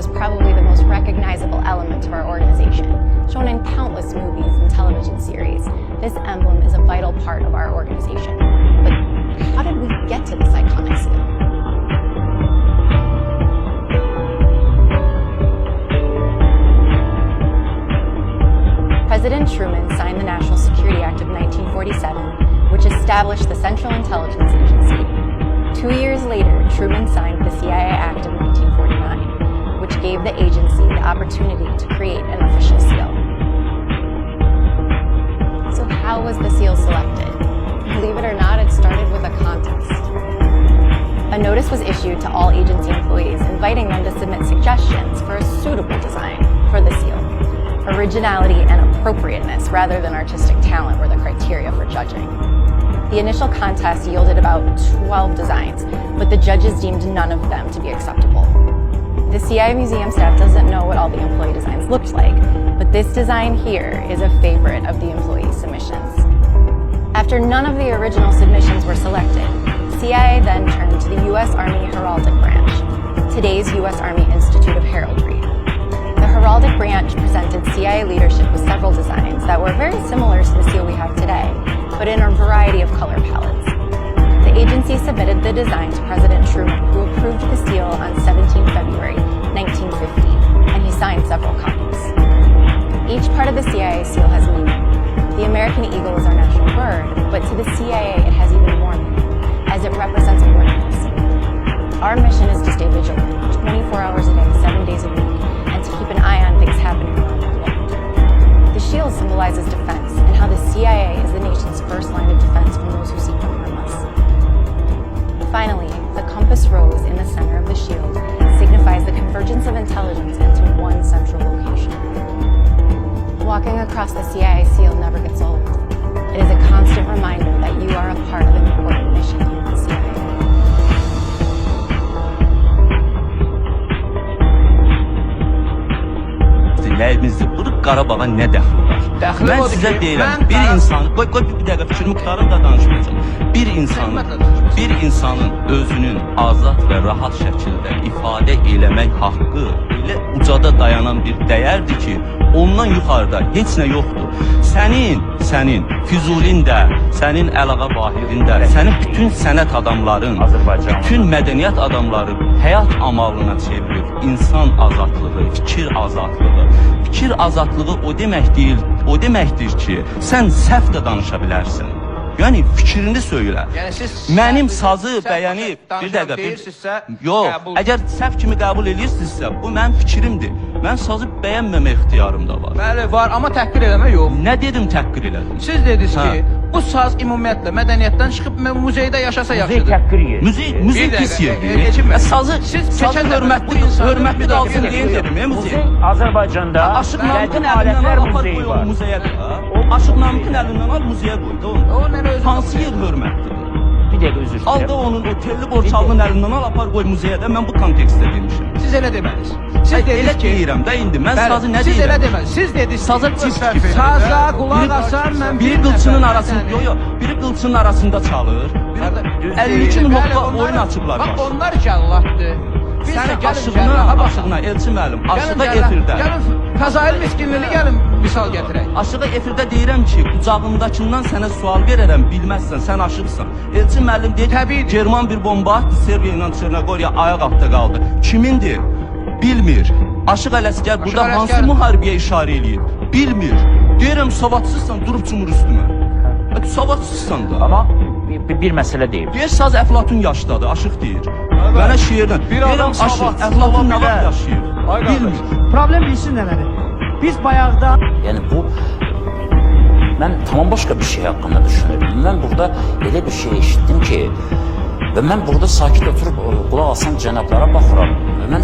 is probably the most recognizable element of our organization. Shown in countless movies and television series, this emblem is a vital part of our organization. But how did we get to this iconic seal? President Truman signed the National Security Act of 1947, which established the Central Intelligence Agency. 2 years later, Truman signed the CIA Act of 1949, which gave the agency the opportunity to create an official seal. So how was the seal selected? Believe it or not, it started with a contest. A notice was issued to all agency employees inviting them to submit suggestions for a suitable design for the seal. Originality and appropriateness rather than artistic talent were the criteria for judging. The initial contest yielded about 12 designs, but the judges deemed none of them to be acceptable. The CIA Museum staff doesn't know what all the employee designs looked like, but this design here is a favorite of the employee submissions. After none of the original submissions were selected, CIA then turned to the U.S. Army Heraldic Branch, today's U.S. Army Institute of Heraldry. The Heraldic Branch presented CIA leadership with several designs that were very similar to the seal we have today, but in a variety of color palettes. The agency submitted the design to President Truman, who approved the seal on 17 February 1950, and he signed several copies. Each part of the CIA seal has meaning. The American eagle is our national bird, but to the CIA it has even more meaning, as it represents awareness. Our mission is to stay vigilant, 24 hours a day, 7 days a week, and to keep an eye on things happening around the world. The shield symbolizes defense, and how the CIA is the nation's first line of defense from those who seek to harm us. Finally, the compass rose in the center of the shield signifies the convergence of intelligence into one central location. Walking across the CIA seal never gets old. It is a constant reminder that you are a part of an important mission here at the CIA. Dinləyimizdir. Bunu Qarabağa nə dəxli var? Mən sizə deyirəm, bir insan, qoy bir dəqiqə fikrimi qurtarım da danışmayacağım. Bir insanın özünün azad və rahat şəkildə ifadə eləmək haqqı elə ucada dayanan bir dəyərdir ki, ondan yuxarıda heç nə yoxdur. Sənin Füzulin də, sənin Əlağa Vahidin də, sənin bütün sənət adamların, bütün mədəniyyət adamları həyat amalına çevirib insan azadlığı, fikir azadlığı. Fikir azadlığı o deməkdir ki, sən səhv də danışa bilərsən. Yəni fikrini söylə. Mənim sazı bəyənib bir dəqiqə. Yox, əgər səhv kimi qəbul edirsinizsə, bu mənim fikrimdir. Mən sazı bəyənməmə ixtiyarım da var. Bəli, var, amma təhqir eləmə yox. Nə dedim təhqir elədim? Siz dediniz ki, bu saz ümumiyyətlə mədəniyyətdən çıxıb muzeydə yaşasa yaxşıdır. Muzey pis yerdir. Sazı hörmətli qalsın deyin dedim. Muzey Azərbaycanda Aşıq Namıqın əlindən al, apar qoy o muzeyə də. Aşıq Namıqın əlindən al, muzeyə qoy da onu. Hansı yer hörmətlidir? bir dəqiqə üzr istəyirəm. Al da onun otelli borçalının əlindən al, apar qoy muzeyə də. Mən bu kontekstdə demişim. Siz elə demədiniz. Siz dediniz ki, deyirəm də indi. Mən sazı nə deyirəm? Siz elə demədiniz. Siz dediniz. Saza çift. Saza qulaq asan mən biri qılçının arasında, biri qılçının arasında çalır. 52 min nokta oyun açıblar. Bax onlar cəllatdır. Sən aşığına, Elçi müəllim, aşığa efirdə. Gəlin, Fəzail miskinliyini gəlin misal gətirək. Aşığa efirdə deyirəm ki, qucağımdakından sənə sual verərəm, bilməzsən, sən aşıqsan. Elçi müəllim deyir ki, German bir bomba atdı, Serbiya ilə Çernogoriya ayaq altda qaldı. Kimindir? Bilmir. Aşıq Ələsgər burada hansı müharibəyə işarə eləyir? Bilmir. Deyirəm, savadsızsan, durub cumur üstümə. Savadsızsan da. Amma bir məsələ deyim. Deyir, saz Əflatun yaşdadır, aşıq deyir. Mənə şiirdən. Deyirəm, aşıq, Əflatun nə vaxt yaşayır? Bilmir. Problem bilsin nələri? Biz bayaqda... Yəni bu, mən tamam başqa bir şey haqqında düşünürüm. Mən burada elə bir şey eşitdim ki, və mən burada sakit oturub qulaq asan cənablara baxıram. Və mən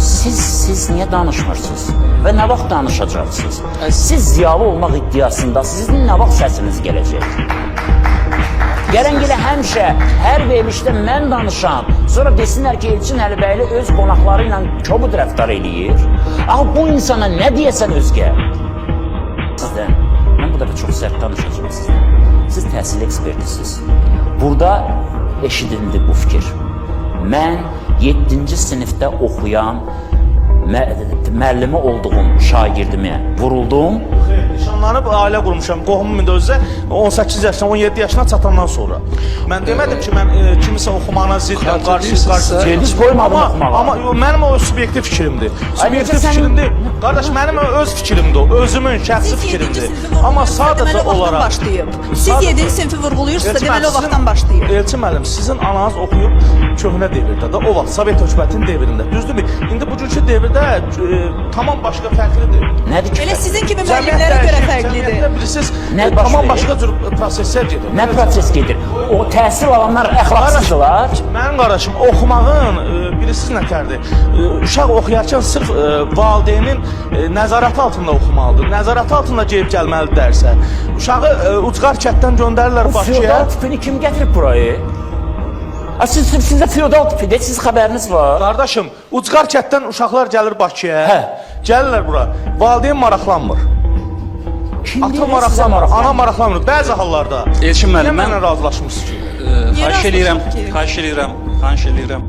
siz niyə danışmırsınız? Və nə vaxt danışacaqsınız? Siz ziyalı olmaq iddiasında sizin nə vaxt səsiniz gələcək? Gərən həmişə, hər verilişdə mən danışam, sonra desinlər ki, Elçin Əlibəyli öz qonaqları ilə kobud rəftar eləyir. Axı bu insana nə deyəsən özgə? Sizdən, mən burada çox sərt danışacağım sizdən. Siz təhsil ekspertisiz. Burada eşidildi bu fikir. Mən 7-ci sinifdə oxuyan müəllimi olduğum şagirdimi vuruldum. Nişanlanıb ailə qurmuşam, qohumum indi özü 18 yaşına, 17 yaşına çatandan sonra. Mən demədim ki, mən kimisə oxumağına ziddəm, qarşı. Biz qoymadım oxumağa. Amma mənim o subyektiv fikrimdir. Subyektiv fikrimdir. Qardaş, mənim öz fikrimdir o, özümün şəxsi fikrimdir. Amma sadəcə olaraq başlayıb. Siz 7-ci sinfi vurğuluyursunuz da deməli o vaxtdan başlayıb. Elçin müəllim, sizin ananız oxuyub köhnə devirdə də, o vaxt Sovet hökumətinin devrində. Düzdürmü? İndi bugünkü devirdə tamam başqa fərqlidir. Nədir ki? Elə sizin kimi müəllimlərə görə fərqlidir. Bilirsiniz, Nə tamam baş başqa cür proseslər gedir. Nə proses gedir? O təhsil alanlar əxlaqsızdılar. Mənim qardaşım, oxumağın bilirsiniz nətərdir? Uşaq oxuyarkən sırf valideynin nəzarəti altında oxumalıdır. Nəzarəti altında gəlib gəlməli dərsə. Uşağı ucqar kətdən göndərirlər Bakıya. Feodal tipini kim gətirib burayı? Sizdə feodal tipidir, siz xəbəriniz var. Qardaşım, ucqar kətdən uşaqlar gəlir Bakıya. Hə. Gəlirlər bura. Valideyn maraqlanmır. Ata maraqlanmır, ana maraqlanmır. Bəzi hallarda. Elçin müəllim, Niyə mənlə razılaşmısınız ki? Xahiş eləyirəm.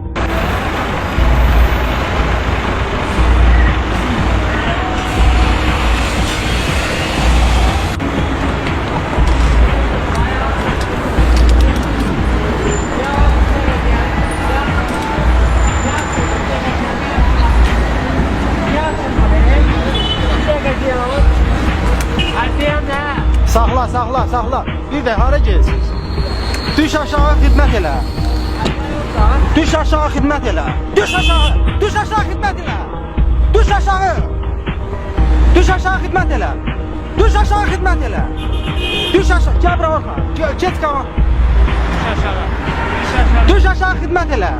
Saxla. Bir də hara gedirsiniz? Düş aşağı xidmət elə. Düş aşağı xidmət elə. Düş aşağı xidmət elə. Düş aşağı xidmət elə. Düş aşağı. Gəl bura baxma. Get qalan. Düş aşağı xidmət elə.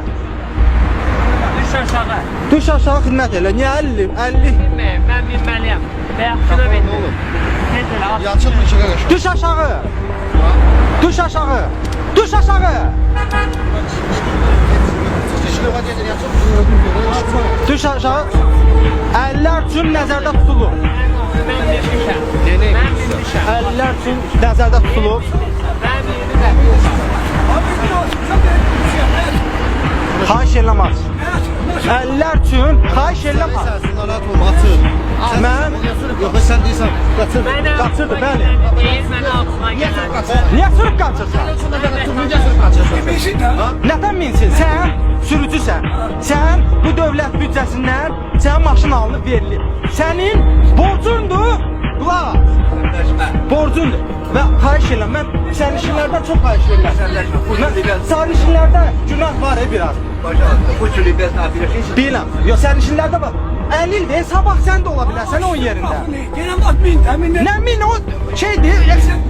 Düş aşağı xidmət elə. Niyə 50? Mən bilməliyəm. Və yaxşına bildim. Düş aşağı. Düş aşağı. Düş aşağı. Əllər üçün nəzərdə tutulur. Mən bilmişəm. Əllər üçün nəzərdə tutulur. Xahiş eləməz. Əllər üçün xahiş eləməz. Mən Yoxsa sən deyirsən, qaçırdı, bəli. Mənə altına gələr. Niyə sürüb qaçırsan? Nədən minsin? Sən sürücüsən. Sən bu dövlət büdcəsindən sənin maşın alınıb verilir. Sənin borcundur. Qulaq. Borcundur. Və xahiş eləm, mən sərnişinlərdən çox xahiş eləm. Sərnişinlərdə günah var biraz. Biləm. Yox, sərnişinlərdə var. 50 ildir, sabah sən də ola bilərsən onun yerində. Nə min o şeydir?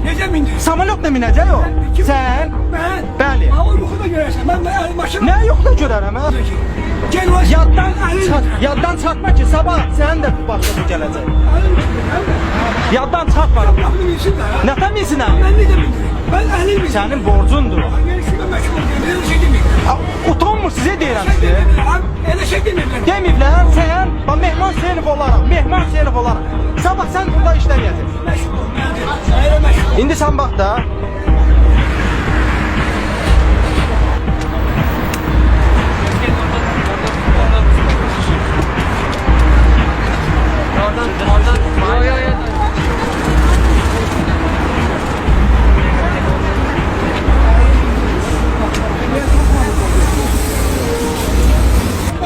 Necə mindin? Samolyotla minəcək o. Sən? Mən? Bəli. Ama yuxuda görərsən, mən maşın... Nə yoxda görərəm ha? Gel Yaddan çatma ki, sabah sənin də başına gələcək. Yaddan çatma. Nətən minsin ha? Ben necə mindim? Ben əhlil mindim. Sənin borcundur. Gerisi ben məşğul oldum. Elə şey deməyim. Utanmır sizə deyirəm sizə. Elə şey deməyim. Deməyiblər, sən mehman seyirif olaraq. Sabah sən burada işləməyəcək. Məşğul oldum. Elə məşğul oldum. İndi sən bax da.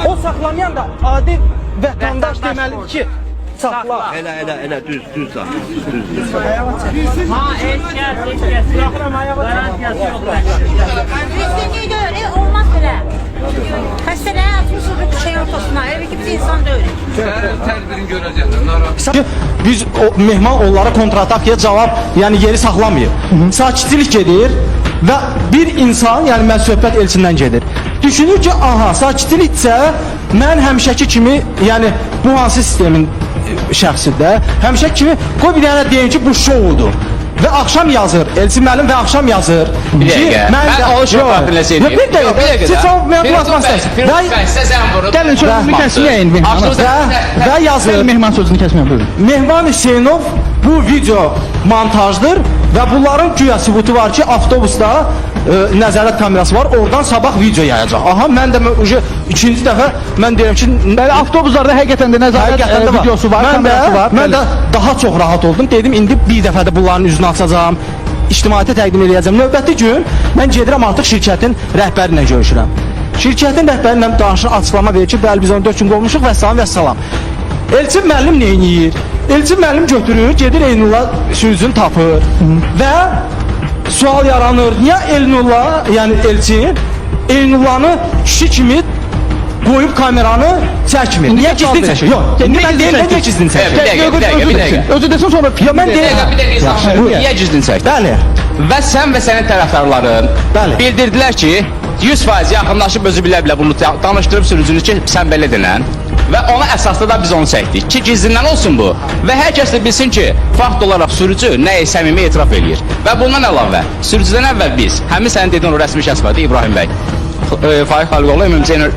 O saxlamayan da adi vətəndaş deməlidir ki, saxla. Elə düz da. Ha, heç kəs. Garantiyası yoxdur. Resmini göre olmaz bile. Hastaneye atmışız bir şey ortasına. Evi gibi insan da öyle. Tədbirin görəcəklər. Biz o mehman onlara kontratakya cavab, yəni yeri saxlamayıb. Sakitçilik gedir və bir insan, yəni mən söhbət Elçindən gedir. Düşünür ki, aha, sakitçiliksə mən həmişəki kimi, yəni bu hansı sistemin şəxsidir, həmişəki kimi qoy bir dənə deyim ki, bu şoudur. Və axşam yazır, Elçin müəllim və axşam yazır ki, mən alışma partiləsəydim. Bir dəqiqə, siz çox mənim atmazsınız. Gəlin, sözümü kəsməyin və yazır. Mehman sözünü kəsməyin, buyurun. Mehman Hüseynov bu video montajdır Və bunların güya sübutu var ki, avtobusda nəzarət kamerası var, oradan sabah video yayacaq. Aha, mən də ikinci dəfə mən deyirəm ki, Bəli, avtobuslarda həqiqətən də nəzarət videosu var, kamerası var. Mən də daha çox rahat oldum. Dedim, indi bir dəfə də bunların üzünü açacağam, ictimaiyyətə təqdim edəcəm. Növbəti gün mən gedirəm artıq şirkətin rəhbəri ilə görüşürəm. Şirkətin rəhbəri ilə danışır, açıqlama verir ki, bəli, biz 14 gün qolmuşuq və salam və salam. Elçin müəllim neyniyir? Elçin müəllim götürür, gedir Eynullah sürücünü tapır və sual yaranır. Niyə Eynullah, yəni Elçin Eynullah'ı kişi kimi qoyub kameranı çəkmir? Niyə gizlin çəkir? Yox, mən deyirəm, niyə gizlin çəkir? Bir dəqiqə. Özü desin sonra Mən deyirəm, niyə gizlin çəkir? bəli, Və sən və sənin tərəfdarların Bəli. bildirdilər ki, 100% yaxınlaşıb özü bilə-bilə bunu danışdırıb sürücünü ki, sən belə denən və ona əsasda da biz onu çəkdik ki, gizlindən olsun bu və hər kəs də bilsin ki, fakt olaraq sürücü nəyə səmimi etiraf eləyir və bundan əlavə, sürücüdən əvvəl biz, həmin sənin dediyin o rəsmi şəxs vardı, İbrahim bəy, Faiq Xalqoğlu, MMC-nin,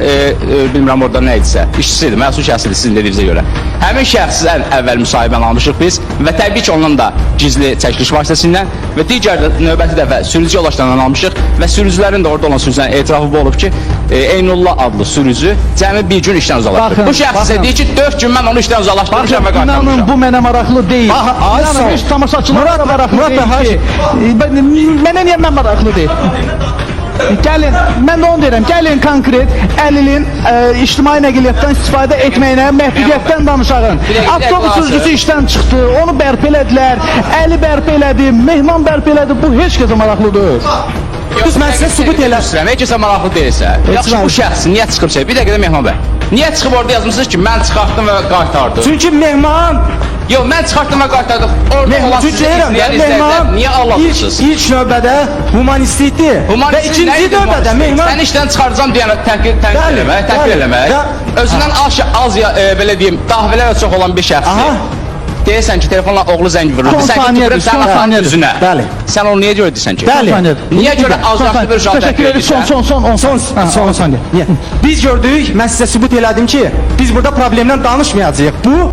bilmirəm orada nə idisə, işçisidir, məsul şəxsidir sizin dediyinizə görə. Həmin şəxsdən əvvəl müsahibəni almışıq biz və təbii ki, ondan da gizli çəkiliş vasitəsindən və digər növbəti dəfə sürücü yoldaşlarından almışıq və sürücülərin də orada olan sürücülərin etirafı bu olub ki, Eynullah adlı sürücü cəmi bir gün işdən uzaqlaşdır. Bu şəxs isə deyir ki, 4 gün mən onu işdən uzaqlaşdırmışam və qaytarmışam. Bu mənə maraqlı deyil. İnanın, heç tamaşaçılara maraqlı deyil ki, mənə niyə mən maraqlı deyil? Gəlin, mən də onu deyirəm, gəlin konkret əlilin ictimai nəqliyyatdan istifadə etməyinə, məhdudiyyətdən danışağın. Avtobus sürücüsü işdən çıxdı, onu bərpa elədilər, əli bərpa elədi, mehman bərpa elədi, bu heç kəsə maraqlı deyil. Biz mən sizə sübut Heç kəsə maraqlı deyilsə, yaxşı bu şəxs niyə çıxıb şey? Bir dəqiqə də Mehman bəy. Niyə çıxıb orada yazmışsınız ki, mən çıxartdım və qaytardım? Çünki mehman Yox, mən çıxartdım və qaytardım. Orada olan sizi izləyən izləyənlər niyə ağlatırsınız? ilk növbədə humanistlikdir və ikinci növbədə mehman Sən işdən çıxaracam deyən təhqir eləmək, özündən az belə deyim, dahvələrlə çox olan bir şəxsi deyirsən ki, telefonla oğlu zəng vurur. Sən götürüb sən atanın üzünə. Bəli. Sən onu niyə görə deyirsən ki? Bəli. Niyə görə az yaşlı bir uşaq təhqir edirsən? Son saniyə. Biz gördük, mən sizə sübut elədim ki, biz burada problemdən danışmayacağıq. Bu